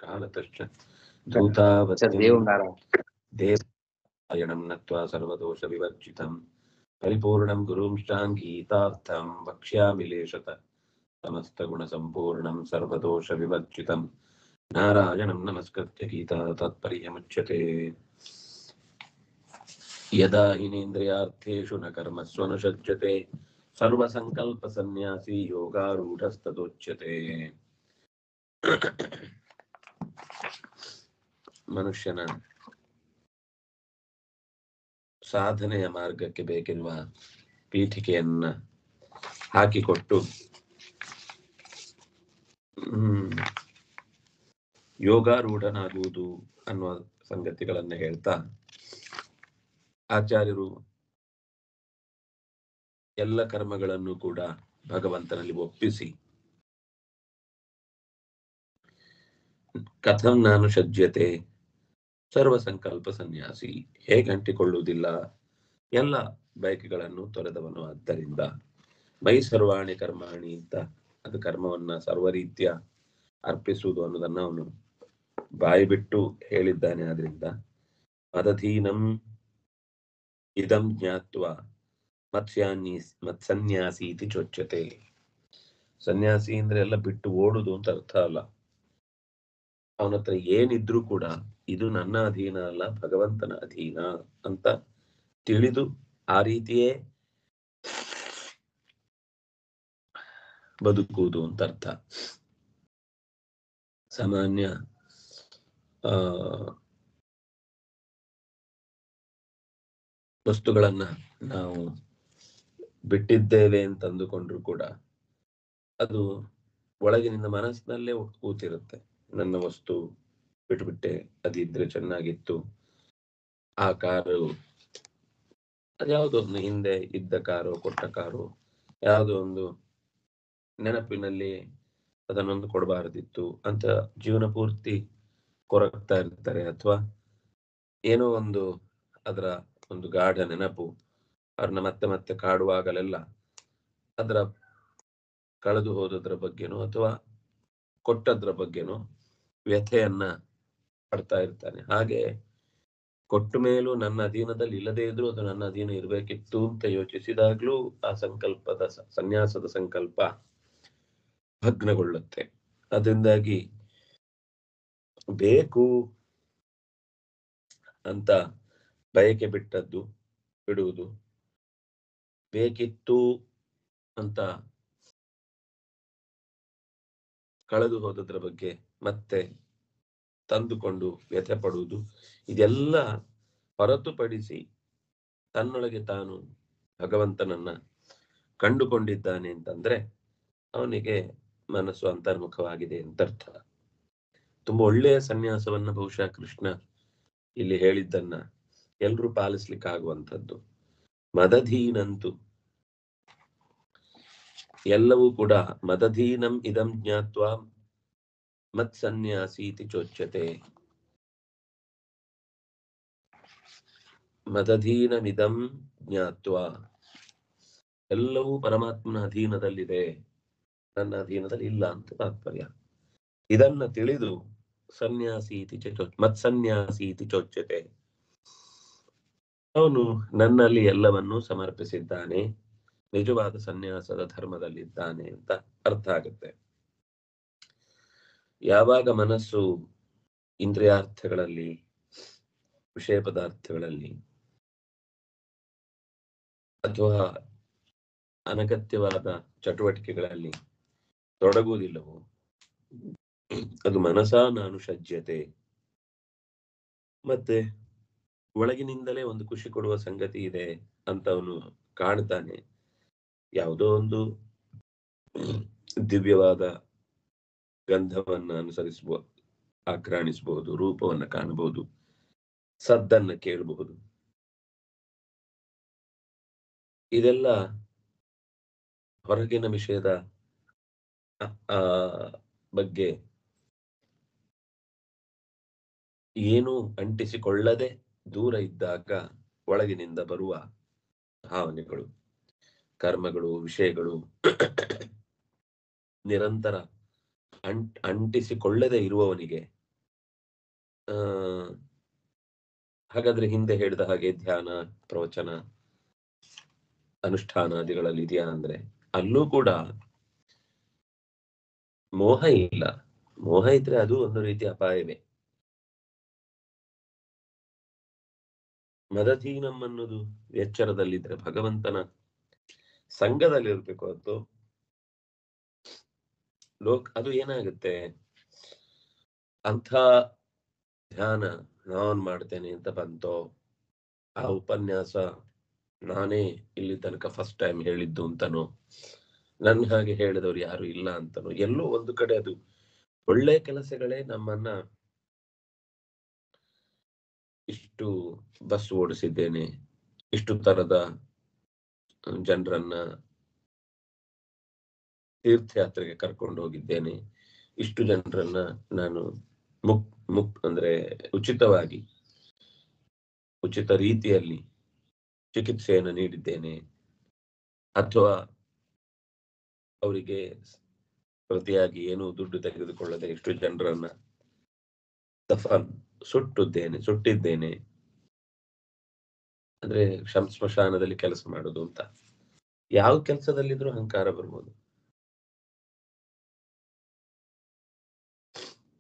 ಕಾಲತಶ್ಚ ಧೂತಾವತ್ ದೇವಾಯಣಂ ನತ್ವಾ ಸರ್ವದೋಷ ವಿವರ್ಜಿತಂ ಪರಿಪೂರ್ಣಂ ಗುರುಂಶ್ಚಾಂಗೀತಾರ್ಥಂ ವಕ್ಷ್ಯಾಮಿ ಲೇಷತ ಸಮಸ್ತ ಗುಣ ಸಂಪೂರ್ಣಂ ಸರ್ವದೋಷ ವಿವರ್ಜಿತಂ ನಾರಾಯಣಂ ನಮಸ್ಕೃತ್ಯ ಗೀತಾ ತಾತ್ಪರ್ಯಮುಚ್ಯತೆ. ಯದಾ ಹಿನೇಂದ್ರಿಯಾರ್ಥೇಷು ನ ಕರ್ಮಸ್ವನುಷಜ್ಯತೆ ಸರ್ವಸಂಕಲ್ಪ ಸನ್ಯಾಸಿ ಯೋಗಾರೂಢಸ್ತದೋಚ್ಯತೆ. ಮನುಷ್ಯನ ಸಾಧನೆಯ ಮಾರ್ಗಕ್ಕೆ ಬೇಕಿರುವ ಪೀಠಿಕೆಯನ್ನ ಹಾಕಿಕೊಟ್ಟು ಯೋಗಾರೂಢನಾಗುವುದು ಅನ್ನುವ ಸಂಗತಿಗಳನ್ನ ಹೇಳ್ತಾ ಆಚಾರ್ಯರು ಎಲ್ಲ ಕರ್ಮಗಳನ್ನು ಕೂಡ ಭಗವಂತನಲ್ಲಿ ಒಪ್ಪಿಸಿ ಕಥಂ ನಾನು ಸಜ್ಜತೆ ಸರ್ವ ಸಂಕಲ್ಪ ಸನ್ಯಾಸಿ, ಹೇಗೆ ಅಂಟಿಕೊಳ್ಳುವುದಿಲ್ಲ ಎಲ್ಲ ಬಯಕೆಗಳನ್ನು ತೊರೆದವನು, ಆದ್ದರಿಂದ ಮೈ ಸರ್ವಾಣಿ ಕರ್ಮಾಣಿ ಅಂತ ಅದು ಕರ್ಮವನ್ನ ಸರ್ವರೀತ್ಯ ಅರ್ಪಿಸುವುದು ಅನ್ನೋದನ್ನ ಅವನು ಬಾಯಿ ಬಿಟ್ಟು ಹೇಳಿದ್ದಾನೆ. ಆದ್ರಿಂದ ಮದಧೀನಂ ಇದಂ ಜ್ಞಾತ್ವ ಮತ್ಸನ್ಯಾಸಿ ಇತಿ ಚೊಚ್ಯತೆ. ಸನ್ಯಾಸಿ ಅಂದ್ರೆ ಎಲ್ಲ ಬಿಟ್ಟು ಓಡುದು ಅಂತ ಅರ್ಥ ಅಲ್ಲ. ಅವನ ಹತ್ರ ಏನಿದ್ರು ಕೂಡ ಇದು ನನ್ನ ಅಧೀನ ಅಲ್ಲ, ಭಗವಂತನ ಅಧೀನ ಅಂತ ತಿಳಿದು ಆ ರೀತಿಯೇ ಬದುಕುವುದು ಅಂತ ಅರ್ಥ. ಸಾಮಾನ್ಯ ವಸ್ತುಗಳನ್ನ ನಾವು ಬಿಟ್ಟಿದ್ದೇವೆ ಅಂತ ಅಂದುಕೊಂಡ್ರು ಕೂಡ ಅದು ಒಳಗಿನಿಂದ ಮನಸ್ಸಿನಲ್ಲೇ ಕೂತಿರುತ್ತೆ. ನನ್ನ ವಸ್ತು ಬಿಟ್ಟುಬಿಟ್ಟೆ, ಅದಿದ್ರೆ ಚೆನ್ನಾಗಿತ್ತು, ಆ ಕಾರು ಅದ್ಯಾವುದೋ ಒಂದು ಹಿಂದೆ ಇದ್ದ ಕಾರು, ಕೊಟ್ಟ ಕಾರು, ಯಾವುದೋ ಒಂದು ನೆನಪಿನಲ್ಲಿ ಅದನ್ನೊಂದು ಕೊಡಬಾರದಿತ್ತು ಅಂತ ಜೀವನ ಪೂರ್ತಿ ಕೊರಗ್ತಾ ಇರ್ತಾರೆ. ಅಥವಾ ಏನೋ ಒಂದು ಅದರ ಒಂದು ಗಾಢ ನೆನಪು ಅವ್ರನ್ನ ಮತ್ತೆ ಮತ್ತೆ ಕಾಡುವಾಗಲೆಲ್ಲ ಅದರ ಕಳೆದು ಹೋದದ್ರ ಬಗ್ಗೆನೋ ಅಥವಾ ಕೊಟ್ಟದ್ರ ಬಗ್ಗೆನೋ ವ್ಯಥೆಯನ್ನ ಪಡ್ತಾ ಇರ್ತಾನೆ. ಹಾಗೆ ಕೊಟ್ಟ ಮೇಲೂ ನನ್ನ ಅಧೀನದಲ್ಲಿ ಇಲ್ಲದೇ ಇದ್ರೂ ಅದು ನನ್ನ ಅಧೀನ ಇರಬೇಕಿತ್ತು ಅಂತ ಯೋಚಿಸಿದಾಗ್ಲೂ ಆ ಸಂಕಲ್ಪದ ಸನ್ಯಾಸದ ಸಂಕಲ್ಪ ಭಗ್ನಗೊಳ್ಳುತ್ತೆ. ಅದರಿಂದಾಗಿ ಬೇಕು ಅಂತ ಬಯಕೆ ಬಿಟ್ಟದ್ದು ಬಿಡುವುದು, ಬೇಕಿತ್ತು ಅಂತ ಕಳೆದು ಹೋದದ್ರ ಬಗ್ಗೆ ಮತ್ತೆ ತಂದುಕೊಂಡು ವ್ಯಥೆ ಪಡುವುದು, ಇದೆಲ್ಲ ಹೊರತುಪಡಿಸಿ ತನ್ನೊಳಗೆ ತಾನು ಭಗವಂತನನ್ನ ಕಂಡುಕೊಂಡಿದ್ದಾನೆ ಅಂತಂದ್ರೆ ಅವನಿಗೆ ಮನಸ್ಸು ಅಂತರ್ಮುಖವಾಗಿದೆ ಅಂತ ಅರ್ಥ. ತುಂಬಾ ಒಳ್ಳೆಯ ಸನ್ಯಾಸವನ್ನ ಬಹುಶಃ ಕೃಷ್ಣ ಇಲ್ಲಿ ಹೇಳಿದ್ದನ್ನ ಎಲ್ರೂ ಪಾಲಿಸ್ಲಿಕ್ಕಾಗುವಂಥದ್ದು. ಮದಧೀನಂತು ಎಲ್ಲವೂ ಕೂಡ ಮದಧೀನಂ ಇದಂ ಜ್ಞಾತ್ವ ಮತ್ಸನ್ಯಾಸಿ ಇತಿ ಚೋಚ್ಯತೆ. ಮದಧೀನಮಿದಂ ಜ್ಞಾತ್ವ, ಎಲ್ಲವೂ ಪರಮಾತ್ಮನ ಅಧೀನದಲ್ಲಿದೆ, ನನ್ನ ಅಧೀನದಲ್ಲಿ ಇಲ್ಲ ಅಂತ ತಾತ್ಪರ್ಯ. ಇದನ್ನ ತಿಳಿದು ಸನ್ಯಾಸಿ ಇತಿ ಮತ್ಸನ್ಯಾಸಿ ಇತಿ ಚೋಚ್ಯತೆ, ಅವನು ನನ್ನಲ್ಲಿ ಎಲ್ಲವನ್ನೂ ಸಮರ್ಪಿಸಿದ್ದಾನೆ, ನಿಜವಾದ ಸನ್ಯಾಸದ ಧರ್ಮದಲ್ಲಿದ್ದಾನೆ ಅಂತ ಅರ್ಥ ಆಗುತ್ತೆ. ಯಾವಾಗ ಮನಸ್ಸು ಇಂದ್ರಿಯಾರ್ಥಗಳಲ್ಲಿ, ವಿಷಯ ಪದಾರ್ಥಗಳಲ್ಲಿ ಅಥವಾ ಅನಗತ್ಯವಾದ ಚಟುವಟಿಕೆಗಳಲ್ಲಿ ತೊಡಗುವುದಿಲ್ಲವೋ ಅದು ಮನಸಾ ನಾನು ಸಜ್ಜತೆ. ಮತ್ತೆ ಒಳಗಿನಿಂದಲೇ ಒಂದು ಖುಷಿ ಕೊಡುವ ಸಂಗತಿ ಇದೆ ಅಂತ ಅವನು ಕಾಣ್ತಾನೆ. ಯಾವುದೋ ಒಂದು ದಿವ್ಯವಾದ ಗಂಧವನ್ನ ಅನುಸರಿಸಬಹುದು, ಆಘ್ರಾಣಿಸಬಹುದು, ರೂಪವನ್ನ ಕಾಣಬಹುದು, ಸದ್ದನ್ನ ಕೇಳಬಹುದು. ಇದೆಲ್ಲ ಹೊರಗಿನ ವಿಷಯದ ಬಗ್ಗೆ ಏನೂ ಅಂಟಿಸಿಕೊಳ್ಳದೆ ದೂರ ಇದ್ದಾಗ ಒಳಗಿನಿಂದ ಬರುವ ಭಾವನೆಗಳು, ಕರ್ಮಗಳು, ವಿಷಯಗಳು ನಿರಂತರ ಅಂಟಿಸಿಕೊಳ್ಳದೆ ಇರುವವನಿಗೆ ಹಾಗಾದ್ರೆ ಹಿಂದೆ ಹೇಳಿದ ಹಾಗೆ ಧ್ಯಾನ, ಪ್ರವಚನ, ಅನುಷ್ಠಾನಾದಿಗಳಲ್ಲಿ ಇದೆಯಾ ಅಂದ್ರೆ ಅಲ್ಲೂ ಕೂಡ ಮೋಹ ಇಲ್ಲ. ಮೋಹ ಇದ್ರೆ ಅದು ಒಂದು ರೀತಿ ಅಪಾಯವೇ. ಮದಧೀನಂ ಅನ್ನೋದು ಎಚ್ಚರದಲ್ಲಿದ್ರೆ ಭಗವಂತನ ಸಂಘದಲ್ಲಿರ್ಬೇಕು. ಅದು ಅದು ಏನಾಗುತ್ತೆ, ಅಂಥ ಧ್ಯಾನ ನಾನ್ ಮಾಡ್ತೇನೆ ಅಂತ ಬಂತೋ, ಆ ಉಪನ್ಯಾಸ ನಾನೇ ಇಲ್ಲಿ ತನಕ ಫಸ್ಟ್ ಟೈಮ್ ಹೇಳಿದ್ದು ಅಂತನೋ, ನನ್ನ ಹಾಗೆ ಹೇಳಿದವರು ಯಾರು ಇಲ್ಲ ಅಂತನೋ, ಎಲ್ಲೋ ಒಂದು ಕಡೆ ಅದು ಒಳ್ಳೆ ಕೆಲಸಗಳೇ ನಮ್ಮನ್ನ ಇಷ್ಟು ಬಸ್ ಓಡಿಸಿದ್ದೇನೆ, ಇಷ್ಟು ತರದ ಜನರನ್ನ ತೀರ್ಥಯಾತ್ರೆಗೆ ಕರ್ಕೊಂಡು ಹೋಗಿದ್ದೇನೆ, ಇಷ್ಟು ಜನರನ್ನ ನಾನು ಅಂದ್ರೆ ಉಚಿತವಾಗಿ ಉಚಿತ ರೀತಿಯಲ್ಲಿ ಚಿಕಿತ್ಸೆಯನ್ನು ನೀಡಿದ್ದೇನೆ, ಅಥವಾ ಅವರಿಗೆ ಪ್ರತಿಯಾಗಿ ಏನು ದುಡ್ಡು ತೆಗೆದುಕೊಳ್ಳದೆ ಇಷ್ಟು ಜನರನ್ನ ಸುಟ್ಟಿದ್ದೇನೆ, ಅಂದ್ರೆ ಸ್ಮಶಾನದಲ್ಲಿ ಕೆಲಸ ಮಾಡೋದು ಅಂತ. ಯಾವ ಕೆಲಸದಲ್ಲಿದ್ರೂ ಅಹಂಕಾರ ಬರ್ಬೋದು.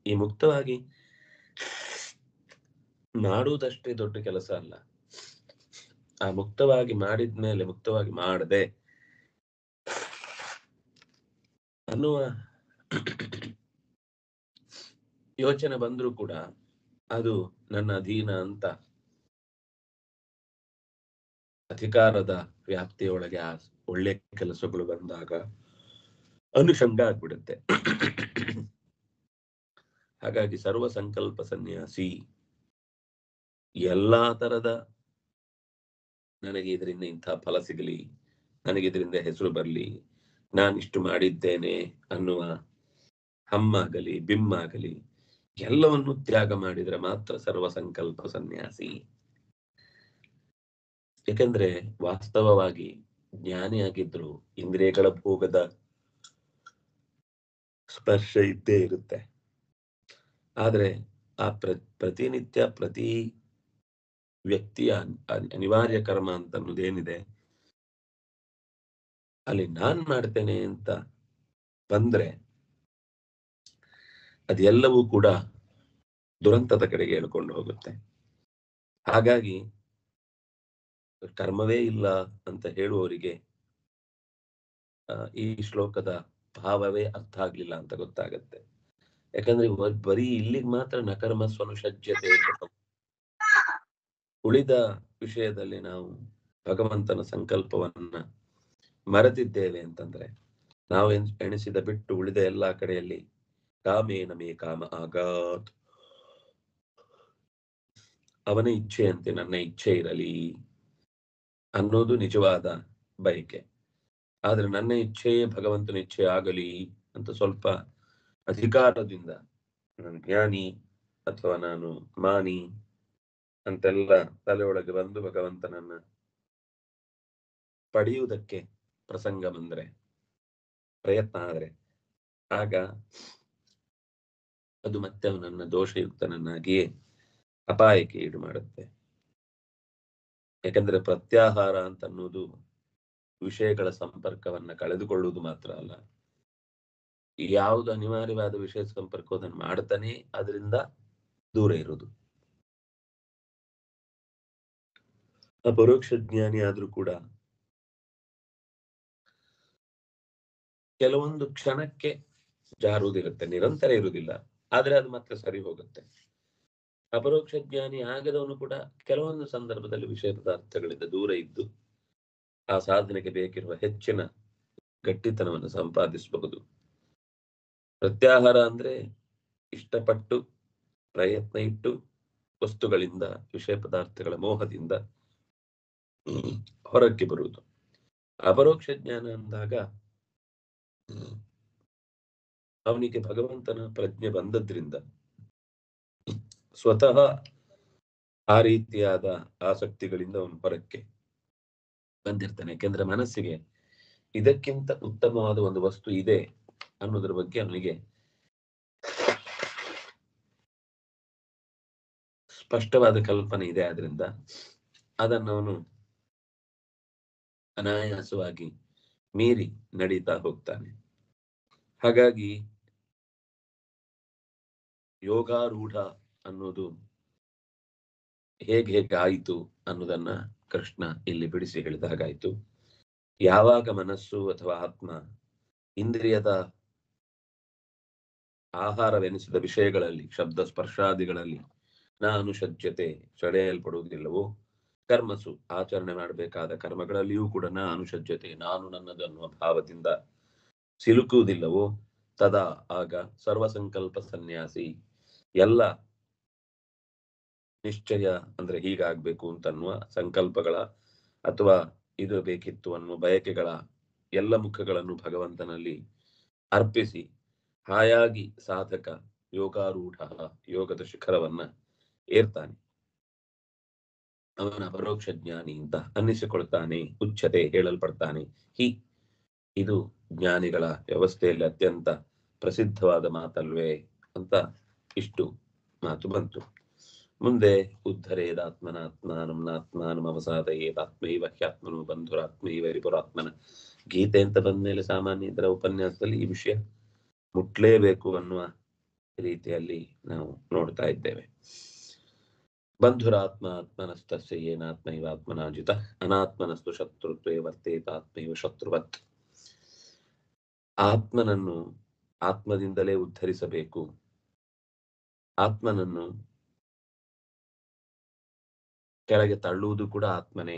ಈ ಮುಕ್ತವಾಗಿ ಮಾಡುವುದಷ್ಟೇ ದೊಡ್ಡ ಕೆಲಸ ಅಲ್ಲ. ಆ ಮುಕ್ತವಾಗಿ ಮಾಡಿದ್ಮೇಲೆ ಮುಕ್ತವಾಗಿ ಮಾಡದೆ ಅನ್ನುವ ಯೋಚನೆ ಬಂದ್ರೂ ಕೂಡ ಅದು ನನ್ನ ಅಧೀನ ಅಂತ ಅಧಿಕಾರದ ವ್ಯಾಪ್ತಿಯೊಳಗೆ ಆ ಒಳ್ಳೆ ಕೆಲಸಗಳು ಬಂದಾಗ ಅನುಷಂಗ ಆಗ್ಬಿಡುತ್ತೆ. ಹಾಗಾಗಿ ಸರ್ವ ಸಂಕಲ್ಪ ಸನ್ಯಾಸಿ ಎಲ್ಲಾ ತರದ ನನಗೆ ಇದರಿಂದ ಇಂಥ ಫಲ ಸಿಗಲಿ, ನನಗೆ ಇದರಿಂದ ಹೆಸರು ಬರಲಿ, ನಾನಿಷ್ಟು ಮಾಡಿದ್ದೇನೆ ಅನ್ನುವ ಹಮ್ಮಾಗಲಿ ಬಿಮ್ಮಾಗಲಿ ಎಲ್ಲವನ್ನು ತ್ಯಾಗ ಮಾಡಿದ್ರೆ ಮಾತ್ರ ಸರ್ವ ಸಂಕಲ್ಪ ಸನ್ಯಾಸಿ. ಯಾಕಂದ್ರೆ ವಾಸ್ತವವಾಗಿ ಜ್ಞಾನಿಯಾಗಿದ್ರು ಇಂದ್ರಿಯಗಳ ಭೋಗದ ಸ್ಪರ್ಶ ಇದ್ದೇ ಇರುತ್ತೆ. ಆದ್ರೆ ಆ ಪ್ರತಿನಿತ್ಯ ಪ್ರತಿ ವ್ಯಕ್ತಿಯ ಅನಿವಾರ್ಯ ಕರ್ಮ ಅಂತ ಅನ್ನೋದೇನಿದೆ, ಅಲ್ಲಿ ನಾನ್ ಮಾಡ್ತೇನೆ ಅಂತ ಬಂದ್ರೆ ಅದೆಲ್ಲವೂ ಕೂಡ ದುರಂತದ ಕಡೆಗೆ ಹೇಳ್ಕೊಂಡು ಹೋಗುತ್ತೆ. ಹಾಗಾಗಿ ಕರ್ಮವೇ ಇಲ್ಲ ಅಂತ ಹೇಳುವವರಿಗೆ ಈ ಶ್ಲೋಕದ ಭಾವವೇ ಅರ್ಥ ಆಗ್ಲಿಲ್ಲ ಅಂತ ಗೊತ್ತಾಗತ್ತೆ. ಯಾಕಂದ್ರೆ ಬರೀ ಇಲ್ಲಿಗೆ ಮಾತ್ರ ನಕರ್ಮ ಸ್ವನುಷಜ್ಯತೆ ಅಂತ, ಉಳಿದ ವಿಷಯದಲ್ಲಿ ನಾವು ಭಗವಂತನ ಸಂಕಲ್ಪವನ್ನ ಮರೆತಿದ್ದೇವೆ ಅಂತಂದ್ರೆ, ನಾವು ಎಣಿಸಿದ ಬಿಟ್ಟು ಉಳಿದ ಎಲ್ಲಾ ಕಡೆಯಲ್ಲಿ ಕಾಮೇನ ಮೇ ಕಾಮ ಆಗಾತ್, ಅವನ ಇಚ್ಛೆಯಂತೆ ನನ್ನ ಇಚ್ಛೆ ಇರಲಿ ಅನ್ನೋದು ನಿಜವಾದ ಬಯಕೆ. ಆದ್ರೆ ನನ್ನ ಇಚ್ಛೆಯೇ ಭಗವಂತನ ಇಚ್ಛೆ ಆಗಲಿ ಅಂತ ಸ್ವಲ್ಪ ಅಧಿಕಾರದಿಂದ ನಾನು ಜ್ಞಾನಿ ಅಥವಾ ನಾನು ಮಾನಿ ಅಂತೆಲ್ಲ ತಲೆಯೊಳಗೆ ಬಂದು ಭಗವಂತನನ್ನ ಪಡೆಯುವುದಕ್ಕೆ ಪ್ರಸಂಗ ಬಂದ್ರೆ, ಪ್ರಯತ್ನ ಆದ್ರೆ, ಆಗ ಅದು ಮತ್ತೆ ಅವನನ್ನ ದೋಷಯುಕ್ತನನ್ನಾಗಿಯೇ ಅಪಾಯಕ್ಕೆ ಈಡು ಮಾಡುತ್ತೆ. ಯಾಕಂದ್ರೆ ಪ್ರತ್ಯಾಹಾರ ಅಂತ ಅನ್ನೋದು ವಿಷಯಗಳ ಸಂಪರ್ಕವನ್ನ ಕಳೆದುಕೊಳ್ಳುವುದು ಮಾತ್ರ ಅಲ್ಲ, ಯಾವುದು ಅನಿವಾರ್ಯವಾದ ವಿಷಯ ಸಂಪರ್ಕವನ್ನು ಮಾಡ್ತಾನೆ ಅದರಿಂದ ದೂರ ಇರುವುದು. ಅಪರೋಕ್ಷ ಜ್ಞಾನಿ ಆದ್ರೂ ಕೂಡ ಕೆಲವೊಂದು ಕ್ಷಣಕ್ಕೆ ಜಾರುವುದಿರುತ್ತೆ, ನಿರಂತರ ಇರುವುದಿಲ್ಲ, ಆದ್ರೆ ಅದು ಮತ್ತೆ ಸರಿ ಹೋಗುತ್ತೆ. ಅಪರೋಕ್ಷ ಜ್ಞಾನಿ ಆಗದವನು ಕೂಡ ಕೆಲವೊಂದು ಸಂದರ್ಭದಲ್ಲಿ ವಿಷಯ ಪದಾರ್ಥಗಳಿಂದ ದೂರ ಇದ್ದು ಆ ಸಾಧನೆಗೆ ಬೇಕಿರುವ ಹೆಚ್ಚಿನ ಗಟ್ಟಿತನವನ್ನು ಸಂಪಾದಿಸಬಹುದು. ಪ್ರತ್ಯಾಹಾರ ಅಂದ್ರೆ ಇಷ್ಟಪಟ್ಟು ಪ್ರಯತ್ನ ಇಟ್ಟು ವಸ್ತುಗಳಿಂದ, ವಿಷಯ ಪದಾರ್ಥಗಳ ಮೋಹದಿಂದ ಹೊರಕ್ಕೆ ಬರುವುದು. ಅಪರೋಕ್ಷ ಜ್ಞಾನ ಅಂದಾಗ ಅವನಿಗೆ ಭಗವಂತನ ಪ್ರಜ್ಞೆ ಬಂದದ್ರಿಂದ ಸ್ವತಃ ಆ ರೀತಿಯಾದ ಆಸಕ್ತಿಗಳಿಂದ ಅವನು ಹೊರಕ್ಕೆ ಬಂದಿರ್ತಾನೆ. ಯಾಕೆಂದ್ರೆ ಮನಸ್ಸಿಗೆ ಇದಕ್ಕಿಂತ ಉತ್ತಮವಾದ ಒಂದು ವಸ್ತು ಇದೆ ಅನ್ನೋದ್ರ ಬಗ್ಗೆ ಅವನಿಗೆ ಸ್ಪಷ್ಟವಾದ ಕಲ್ಪನೆ ಇದೆ. ಆದ್ರಿಂದ ಅದನ್ನು ಅವನು ಅನಾಯಾಸವಾಗಿ ಮೀರಿ ನಡೀತಾ ಹೋಗ್ತಾನೆ. ಹಾಗಾಗಿ ಯೋಗಾರೂಢ ಅನ್ನೋದು ಹೇಗೆ ಆಯಿತು ಅನ್ನೋದನ್ನ ಕೃಷ್ಣ ಇಲ್ಲಿ ಬಿಡಿಸಿ ಹೇಳಿದ ಹಾಗಾಯ್ತು. ಯಾವಾಗ ಮನಸ್ಸು ಅಥವಾ ಆತ್ಮ ಇಂದ್ರಿಯದ ಆಹಾರವೆನಿಸಿದ ವಿಷಯಗಳಲ್ಲಿ, ಶಬ್ದ ಸ್ಪರ್ಶಾದಿಗಳಲ್ಲಿ ಅನುಷಜ್ಯತೆ ಸೆಳೆಯಲ್ಪಡುವುದಿಲ್ಲವೋ, ಕರ್ಮಸು ಆಚರಣೆ ಮಾಡಬೇಕಾದ ಕರ್ಮಗಳಲ್ಲಿಯೂ ಕೂಡ ಅನುಷಜ್ಯತೆ ನಾನು ನನ್ನದು ಅನ್ನುವ ಭಾವದಿಂದ ಸಿಲುಕುವುದಿಲ್ಲವೋ, ತದಾ ಆಗ ಸರ್ವಸಂಕಲ್ಪ ಸನ್ಯಾಸಿ ಎಲ್ಲ ನಿಶ್ಚಯ ಅಂದ್ರೆ ಹೀಗಾಗ್ಬೇಕು ಅಂತನ್ನುವ ಸಂಕಲ್ಪಗಳ ಅಥವಾ ಇದು ಬೇಕಿತ್ತು ಅನ್ನುವ ಬಯಕೆಗಳ ಎಲ್ಲ ಮುಖಗಳನ್ನು ಭಗವಂತನಲ್ಲಿ ಅರ್ಪಿಸಿ ಹಾಯಾಗಿ ಸಾಧಕ ಯೋಗಾರೂಢ ಯೋಗದ ಶಿಖರವನ್ನ ಏರ್ತಾನೆ. ಅವನ ಪರೋಕ್ಷ ಜ್ಞಾನಿ ಅಂತ ಅನ್ನಿಸಿಕೊಳ್ತಾನೆ, ಉಚ್ಚತೆ ಹೇಳಲ್ಪಡ್ತಾನೆ. ಇದು ಜ್ಞಾನಿಗಳ ವ್ಯವಸ್ಥೆಯಲ್ಲಿ ಅತ್ಯಂತ ಪ್ರಸಿದ್ಧವಾದ ಮಾತಲ್ವೇ ಅಂತ ಇಷ್ಟು ಮಾತು ಬಂತು. ಮುಂದೆ ಉದ್ಧರೇದಾತ್ಮನಾತ್ಮಾನಂ ಅವಸಾದಯೇದಾತ್ಮೈವ ಹ್ಯಾತ್ಮನು ಬಂಧುರಾತ್ಮೈವ ರಿಪುರಾತ್ಮನ ಗೀತೆ ಅಂತ ಬಂದ್ಮೇಲೆ ಸಾಮಾನ್ಯ ಇದರ ಉಪನ್ಯಾಸದಲ್ಲಿ ಈ ವಿಷಯ ಮುಟ್ಲೇಬೇಕು ಅನ್ನುವ ರೀತಿಯಲ್ಲಿ ನಾವು ನೋಡ್ತಾ ಇದ್ದೇವೆ. ಬಂಧುರಾತ್ಮ ಆತ್ಮನಸ್ತಸ್ಯ ಏನಾತ್ಮೈವ ಆತ್ಮನಾಜಿತ ಅನಾತ್ಮನಸ್ತು ಶತ್ರುತ್ವೇ ವರ್ತೇತಾತ್ಮೈವ ಶತ್ರುವತ್. ಆತ್ಮನನ್ನು ಆತ್ಮದಿಂದಲೇ ಉದ್ಧರಿಸಬೇಕು. ಆತ್ಮನನ್ನು ಕೆಳಗೆ ತಳ್ಳುವುದು ಕೂಡ ಆತ್ಮನೇ.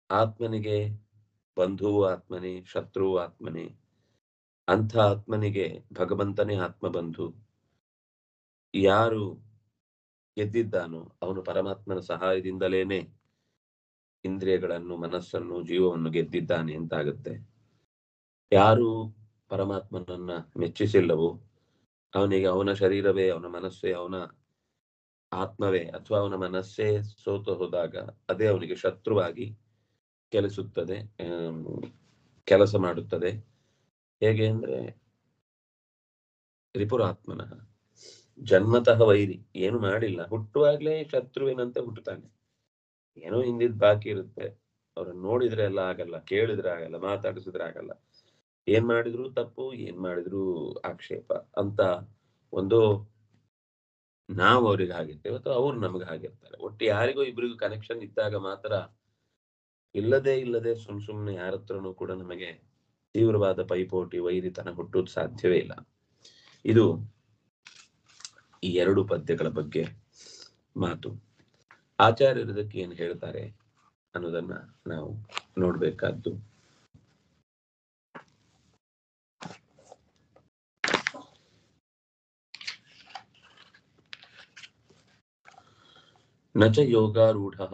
ಆತ್ಮನಿಗೆ ಬಂಧುವು ಆತ್ಮನೇ, ಶತ್ರುವು ಆತ್ಮನೇ. ಅಂಥ ಆತ್ಮನಿಗೆ ಭಗವಂತನೇ ಆತ್ಮಬಂಧು. ಯಾರು ಗೆದ್ದಿದ್ದಾನೋ ಅವನು ಪರಮಾತ್ಮನ ಸಹಾಯದಿಂದಲೇನೆ ಇಂದ್ರಿಯಗಳನ್ನು, ಮನಸ್ಸನ್ನು, ಜೀವವನ್ನು ಗೆದ್ದಿದ್ದಾನೆ ಅಂತಾಗುತ್ತೆ. ಯಾರು ಪರಮಾತ್ಮನನ್ನ ಮೆಚ್ಚಿಸಿಲ್ಲವೋ ಅವನಿಗೆ ಅವನ ಶರೀರವೇ, ಅವನ ಮನಸ್ಸೇ, ಅವನ ಆತ್ಮವೇ ಅಥವಾ ಅವನ ಮನಸ್ಸೇ ಸೋತು ಹೋದಾಗ ಅದೇ ಅವನಿಗೆ ಶತ್ರುವಾಗಿ ಕೆಲಸ ಮಾಡುತ್ತದೆ. ಹೇಗೆ ಅಂದ್ರೆ ರಿಪುರಾತ್ಮನ ಜನ್ಮತಃ ವೈರಿ, ಏನು ಮಾಡಿಲ್ಲ, ಹುಟ್ಟುವಾಗ್ಲೇ ಶತ್ರುವಿನಂತೆ ಹುಟ್ಟುತ್ತಾನೆ. ಏನೋ ಹಿಂದಿದ್ ಬಾಕಿ ಇರುತ್ತೆ, ಅವ್ರನ್ನ ನೋಡಿದ್ರೆ ಎಲ್ಲ ಆಗಲ್ಲ, ಕೇಳಿದ್ರೆ ಆಗಲ್ಲ, ಮಾತಾಡಿಸಿದ್ರೆ ಆಗಲ್ಲ, ಏನ್ ಮಾಡಿದ್ರು ತಪ್ಪು, ಏನ್ ಮಾಡಿದ್ರು ಆಕ್ಷೇಪ ಅಂತ ಒಂದು ನಾವು ಅವ್ರಿಗೆ ಆಗಿರ್ತೇವೆ ಅಥವಾ ಅವ್ರು ನಮ್ಗೆ ಆಗಿರ್ತಾರೆ. ಒಟ್ಟು ಯಾರಿಗೋ ಇಬ್ಬರಿಗೂ ಕನೆಕ್ಷನ್ ಇದ್ದಾಗ ಮಾತ್ರ, ಇಲ್ಲದೆ ಸುಮ್ನೆ ಯಾರ ಹತ್ರನೂ ಕೂಡ ನಮಗೆ ತೀವ್ರವಾದ ಪೈಪೋಟಿ, ವೈರಿತನ ಹುಟ್ಟೋದು ಸಾಧ್ಯವೇ ಇಲ್ಲ. ಇದು ಈ ಎರಡು ಪದ್ಯಗಳ ಬಗ್ಗೆ ಮಾತು. ಆಚಾರ್ಯರು ಇದಕ್ಕೆ ಏನು ಹೇಳ್ತಾರೆ ಅನ್ನೋದನ್ನ ನಾವು ನೋಡ್ಬೇಕಾದ್ದು. ನಚ ಯೋಗಾರೂಢಃ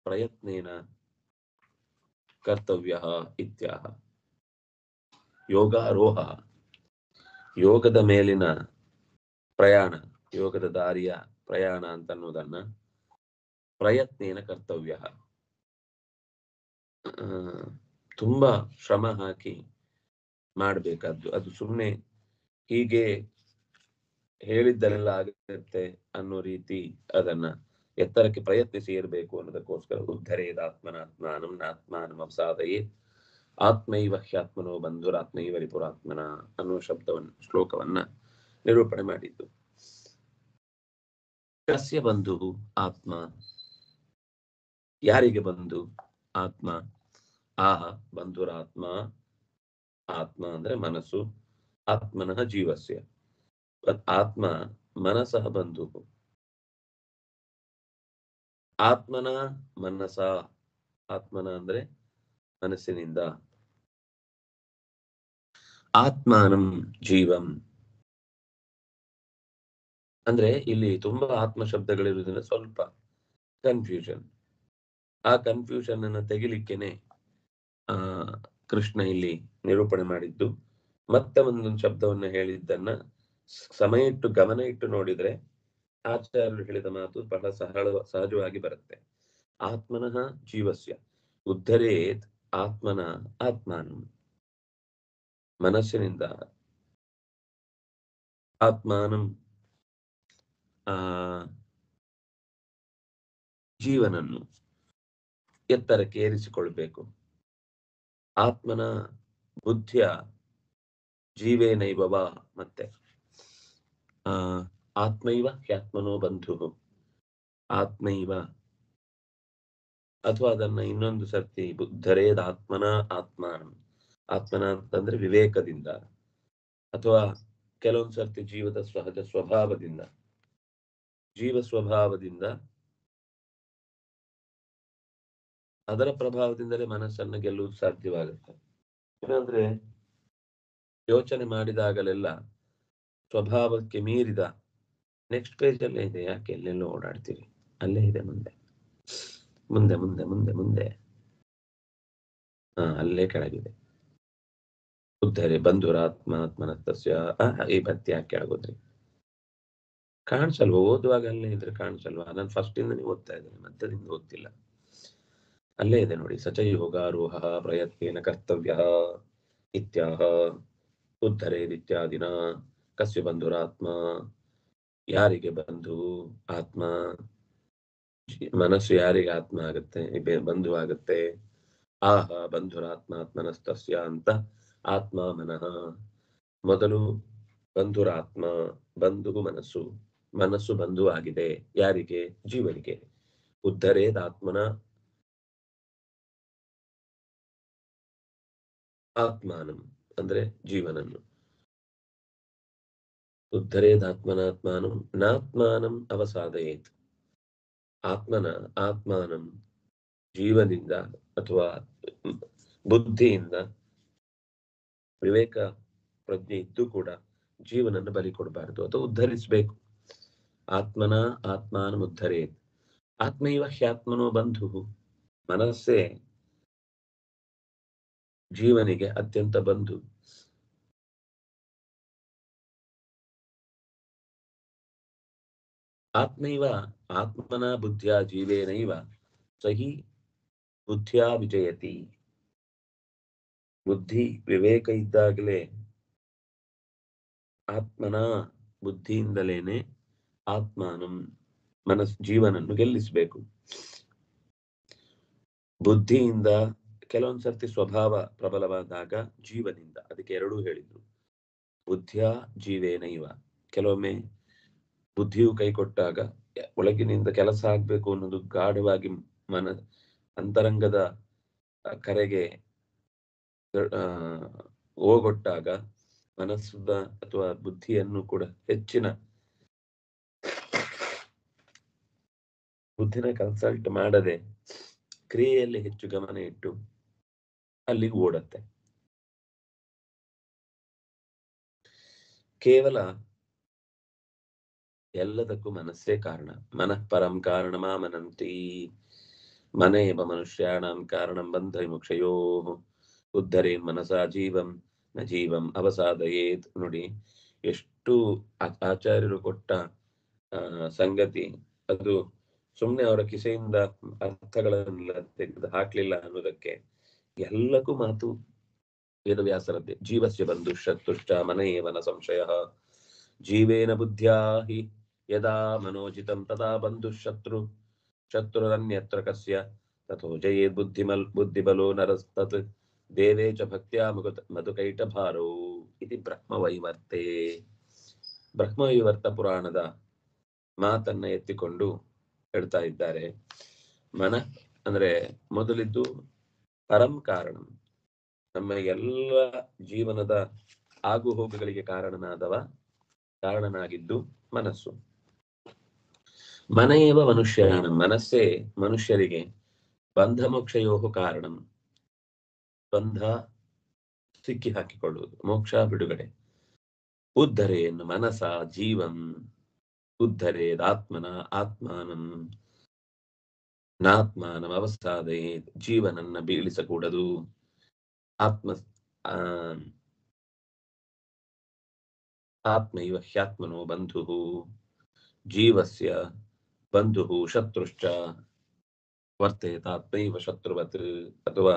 ಪ್ರಯತ್ನೇನ ಕರ್ತವ್ಯಃ ಇತ್ಯಾಹ. ಯೋಗಾರೋಹ, ಯೋಗದ ಮೇಲಿನ ಪ್ರಯಾಣ, ಯೋಗದ ದಾರಿಯ ಪ್ರಯಾಣ ಅಂತನ್ನೋದನ್ನ ಪ್ರಯತ್ನೇನ ಕರ್ತವ್ಯ, ತುಂಬಾ ಶ್ರಮ ಹಾಕಿ ಮಾಡಬೇಕಾದ್ದು. ಅದು ಸುಮ್ಮನೆ ಹೀಗೆ ಹೇಳಿದ್ದೆಲ್ಲ ಆಗುತ್ತೆ ಅನ್ನೋ ರೀತಿ ಅದನ್ನ ಎತ್ತರಕ್ಕೆ ಪ್ರಯತ್ನಿಸಿ ಇರಬೇಕು ಅನ್ನೋದಕ್ಕೋಸ್ಕರ ಉದ್ಧರೇದಾತ್ಮನಾತ್ಮಾನಂ ನಾತ್ಮಾನಂ ಅವಸಾದಯೇ ಆತ್ಮೈವ ಹ್ಯಾತ್ಮನೋ ಬಂಧುರಾತ್ಮೈವ ರಿಪುರಾತ್ಮನ ಅನ್ನುವ ಶ್ಲೋಕವನ್ನ ನಿರೂಪಣೆ ಮಾಡಿದ್ದು. ಕಸ್ಯ ಬಂಧು ಆತ್ಮ, ಯಾರಿಗೆ ಬಂಧು ಆತ್ಮ? ಆಹ ಬಂಧುರಾತ್ಮ, ಆತ್ಮ ಅಂದ್ರೆ ಮನಸ್ಸು, ಆತ್ಮನಃ ಜೀವಸ್ಯ, ಆತ್ಮ ಮನಸಃ ಬಂಧು. ಆತ್ಮನ ಮನಸ, ಆತ್ಮನ ಅಂದ್ರೆ ಮನಸ್ಸಿನಿಂದ, ಆತ್ಮಾನಂ ಜೀವಂ ಅಂದ್ರೆ ಇಲ್ಲಿ ತುಂಬಾ ಆತ್ಮ ಶಬ್ದಗಳಿರುವುದರಿಂದ ಸ್ವಲ್ಪ ಕನ್ಫ್ಯೂಷನ್. ಆ ಕನ್ಫ್ಯೂಷನ್ ಅನ್ನ ತೆಗಿಲಿಕ್ಕೇನೆ ಕೃಷ್ಣ ಇಲ್ಲಿ ನಿರೂಪಣೆ ಮಾಡಿದ್ದು. ಮತ್ತೆ ಒಂದೊಂದು ಶಬ್ದವನ್ನ ಹೇಳಿದ್ದನ್ನ ಸಮಯ ಇಟ್ಟು ಗಮನ ಇಟ್ಟು ನೋಡಿದ್ರೆ ಆಚಾರ್ಯರು ಹೇಳಿದ ಮಾತು ಬಹಳ ಸಹಜವಾಗಿ ಬರುತ್ತೆ. ಆತ್ಮನಃ ಜೀವಸ್ಯ ಉದ್ಧರೇತ್ ಆತ್ಮನ ಆತ್ಮಾನಂ, ಮನಸ್ಸಿನಿಂದ ಆತ್ಮಾನಂ ಆ ಜೀವನನ್ನು ಎತ್ತರಕ್ಕೆ ಏರಿಸಿಕೊಳ್ಬೇಕು. ಆತ್ಮನ ಬುದ್ಧಿಯ ಜೀವೇನೈವವ, ಮತ್ತೆ ಆತ್ಮೈವ ಹ್ಯಾತ್ಮನೋ ಬಂಧು, ಆತ್ಮೈವ, ಅಥವಾ ಅದನ್ನ ಇನ್ನೊಂದು ಸರ್ತಿ ಬುದ್ಧರೇದ ಆತ್ಮನ ಆತ್ಮಾನ, ಆತ್ಮನ ಅಂತಂದ್ರೆ ವಿವೇಕದಿಂದ, ಅಥವಾ ಕೆಲವೊಂದು ಸರ್ತಿ ಜೀವದ ಸಹಜ ಸ್ವಭಾವದಿಂದ, ಜೀವ ಸ್ವಭಾವದಿಂದ ಅದರ ಪ್ರಭಾವದಿಂದಲೇ ಮನಸ್ಸನ್ನು ಗೆಲ್ಲುವುದು ಸಾಧ್ಯವಾಗುತ್ತೆ. ಏನಂದ್ರೆ ಯೋಚನೆ ಮಾಡಿದಾಗಲೆಲ್ಲ ಸ್ವಭಾವಕ್ಕೆ ಮೀರಿದ, ನೆಕ್ಸ್ಟ್ ಪೇಜ್ ಅಲ್ಲೇ ಇದೆ, ಯಾಕೆ ಎಲ್ಲೆಲ್ಲೋ ಓಡಾಡ್ತೀರಿ, ಅಲ್ಲೇ ಇದೆ, ಮುಂದೆ ಮುಂದೆ ಮುಂದೆ ಮುಂದೆ ಮುಂದೆ, ಅಲ್ಲೇ ಕೆಳಗಿದೆ. ಬುದ್ಧರೇ ಬಂಧುರಾತ್ಮಾತ್ಮನಸ್ತಸ್ಯ. ಈ ಭಕ್ತಿ ಯಾಕೆ ಕೆಳಗೋದ್ರಿ? ಕಾಣಿಸಲ್ವ? ಓದುವಾಗ ಅಲ್ಲೇ ಇದ್ರೆ ಕಾಣಿಸಲ್ವಾ? ನಾನು ಫಸ್ಟ್ ಇಂದ ನೀವು ಓದ್ತಾ ಇದ್ದೇನೆ, ಮಧ್ಯದಿಂದ ಓದ್ತಿಲ್ಲ. ಅಲ್ಲೇ ಇದೆ ನೋಡಿ, ಸಚ ಯೋಗಾರೋಹ ಪ್ರಯತ್ನೇನ ಕರ್ತವ್ಯ ಇತ್ಯಾಹ ಉದ್ಧರೇದಿತ್ಯಾದಿನ. ಕಸ್ಯ ಬಂಧುರಾತ್ಮ, ಯಾರಿಗೆ ಬಂಧು? ಆತ್ಮ. ಮನಸ್ಸು ಯಾರಿಗೆ ಆತ್ಮ ಆಗುತ್ತೆ, ಬಂಧು ಆಗುತ್ತೆ? ಆಹ ಬಂಧುರಾತ್ಮಾತ್ಮನಸ್ತಸ್ಯ ಅಂತ. ಆತ್ಮ ಮನಃ, ಮೊದಲು ಬಂಧುರಾತ್ಮ, ಬಂಧು ಮನಸ್ಸು, ಮನಸ್ಸು ಬಂಧು ಆಗಿದೆ ಯಾರಿಗೆ? ಜೀವನಿಗೆ. ಉದ್ಧರೇದಾತ್ಮನ ಆತ್ಮಾನಂ ಅಂದ್ರೆ ಜೀವನನ್ನು. ಉದ್ಧರೇದಾತ್ಮನಾತ್ಮಾನಂ ನಾತ್ಮಾನಂ ಅವಸಾದಯೇತ್. ಆತ್ಮಾನಂ ಜೀವನಿಂದ ಅಥವಾ ಬುದ್ಧಿಯಿಂದ, ವಿವೇಕ ಪ್ರಜ್ಞೆ ಇದ್ದು ಕೂಡ ಜೀವನನ್ನು ಬಲಿ ಕೊಡಬಾರದು ಅಥವಾ ಉದ್ಧರಿಸಬೇಕು. ಆತ್ಮಾನಂ ಉದ್ಧರೇತ್. ಆತ್ಮೈವ ಹ್ಯಾತ್ಮನೋ ಬಂಧು, ಮನಸ್ಸೇ ಜೀವನಿಗೆ ಅತ್ಯಂತ ಬಂಧು. ಆತ್ಮೈವ ಆತ್ಮನ ಬುದ್ಧಿಯ ಜೀವೇನೈವ ಸಹಿ ಬುದ್ಧಿಯ ವಿಜಯತಿ. ಬುದ್ಧಿ ವಿವೇಕ ಇದ್ದಾಗಲೇ, ಆತ್ಮನ ಬುದ್ಧಿಯಿಂದಲೇನೆ ಆತ್ಮಾನಂ ಜೀವನನ್ನು ಗೆಲ್ಲಿಸಬೇಕು. ಬುದ್ಧಿಯಿಂದ ಕೆಲವೊಂದು ಸರ್ತಿ ಸ್ವಭಾವ ಪ್ರಬಲವಾದಾಗ ಜೀವನಿಂದ, ಅದಕ್ಕೆ ಎರಡೂ ಹೇಳಿದ್ರು. ಬುದ್ಧಿಯ ಜೀವೇನೈವ, ಕೆಲವೊಮ್ಮೆ ಬುದ್ಧಿಯು ಕೈ ಕೊಟ್ಟಾಗ ಒಳಗಿನಿಂದ ಕೆಲಸ ಆಗ್ಬೇಕು ಅನ್ನೋದು ಗಾಢವಾಗಿ ಅಂತರಂಗದ ಕರೆಗೆ ಓಗೊಟ್ಟಾಗ ಮನಸ್ಸದ ಅಥವಾ ಬುದ್ಧಿಯನ್ನು ಕೂಡ ಬುದ್ಧಿನ ಕನ್ಸಲ್ಟ್ ಮಾಡದೆ ಕ್ರಿಯೆಯಲ್ಲಿ ಹೆಚ್ಚು ಗಮನ ಇಟ್ಟು ಅಲ್ಲಿಗೆ ಓಡತ್ತೆ. ಕೇವಲ ಎಲ್ಲದಕ್ಕೂ ಮನಸ್ಸೇ ಕಾರಣ. ಮನಃ ಪರಂ ಕಾರಣಮಾಮನಂತಿ ಮನೇವ ಮನುಷ್ಯಾಣಂ ಕಾರಣಂ ಬಂಧ ವಿಮುಕ್ಷಯೋ ಉದ್ಧರೇನ್ ಮನಸಾ ಜೀವಂ ನ ಜೀವಂ ಅವಸಾದಯೇತ್. ನೋಡಿ ಎಷ್ಟು ಆಚಾರ್ಯರು ಕೊಟ್ಟ ಸಂಗತಿ. ಅದು ಸುಮ್ನೆ ಅವರ ಕಿಸೆಯಿಂದ ಅರ್ಥಗಳನ್ನೆಲ್ಲ ತೆಗೆದು ಹಾಕ್ಲಿಲ್ಲ ಅನ್ನೋದಕ್ಕೆ ಎಲ್ಲಕ್ಕೂ ಮಾತು ವೇದವ್ಯಾಸರದ್ದೇ. ಜೀವಸ್ಯ ಬಂಧು ಶತ್ರುಶ್ಚ ಮನೇವನ ಸಂಶಯ ಜೀವೇನ ಬುದ್ಧ್ಯಾ ಹಿ ಯದಾ ಮನೋಜಿತಂ ತದಾ ಬಂಧು ಶತ್ರುರನ್ಯತ್ರ ಕಸ್ಯ ತಥೋ ಜಯೇದ್ ಬುದ್ಧಿಬಲೋ ನರಸ್ತತ್ ದೇವೇ ಚ ಭಕ್ತ್ಯಾ ಮಧುಕೈಟಭಾರೋ ಇತಿ ಬ್ರಹ್ಮವೈವರ್ತೆ. ಬ್ರಹ್ಮವೈವರ್ತ ಪುರಾಣದ ಮಾತನ್ನ ಎತ್ತಿಕೊಂಡು ಹೇಳ್ತಾ ಇದ್ದಾರೆ. ಮನಃ ಅಂದ್ರೆ ಮೊದಲಿದ್ದು ಪರಂ ಕಾರಣಂ, ನಮ್ಮ ಎಲ್ಲ ಜೀವನದ ಆಗು ಹೋಗುಗಳಿಗೆ ಕಾರಣನಾಗಿದ್ದು ಮನಸ್ಸು. ಮನೆಯವ ಮನುಷ್ಯನ, ಮನಸ್ಸೇ ಮನುಷ್ಯರಿಗೆ ಬಂಧ ಮೋಕ್ಷಯೋ ಕಾರಣಂ, ಬಂಧ ಸಿಕ್ಕಿ ಹಾಕಿಕೊಳ್ಳುವುದು, ಮೋಕ್ಷ ಬಿಡುಗಡೆ. ಉದ್ಧರೇನ್ ಮನಸ ಜೀವಂ ಉದ್ಧರೇದಾತ್ಮನ ಆತ್ಮಾನಂ ನಾತ್ಮಾನಂ ಅವಸ್ಥಾದೆ. ಜೀವನನ್ನ ಬೀಳಿಸಕೂಡದು. ಆತ್ಮೈವ ಹ್ಯಾತ್ಮನೋ ಬಂಧು ಜೀವಸ್ಯ ಬಂಧು ಶತ್ರುಶ್ಚ ವರ್ತೇತ ಆತ್ಮೈವ ಶತ್ರುವತ್. ಅಥವಾ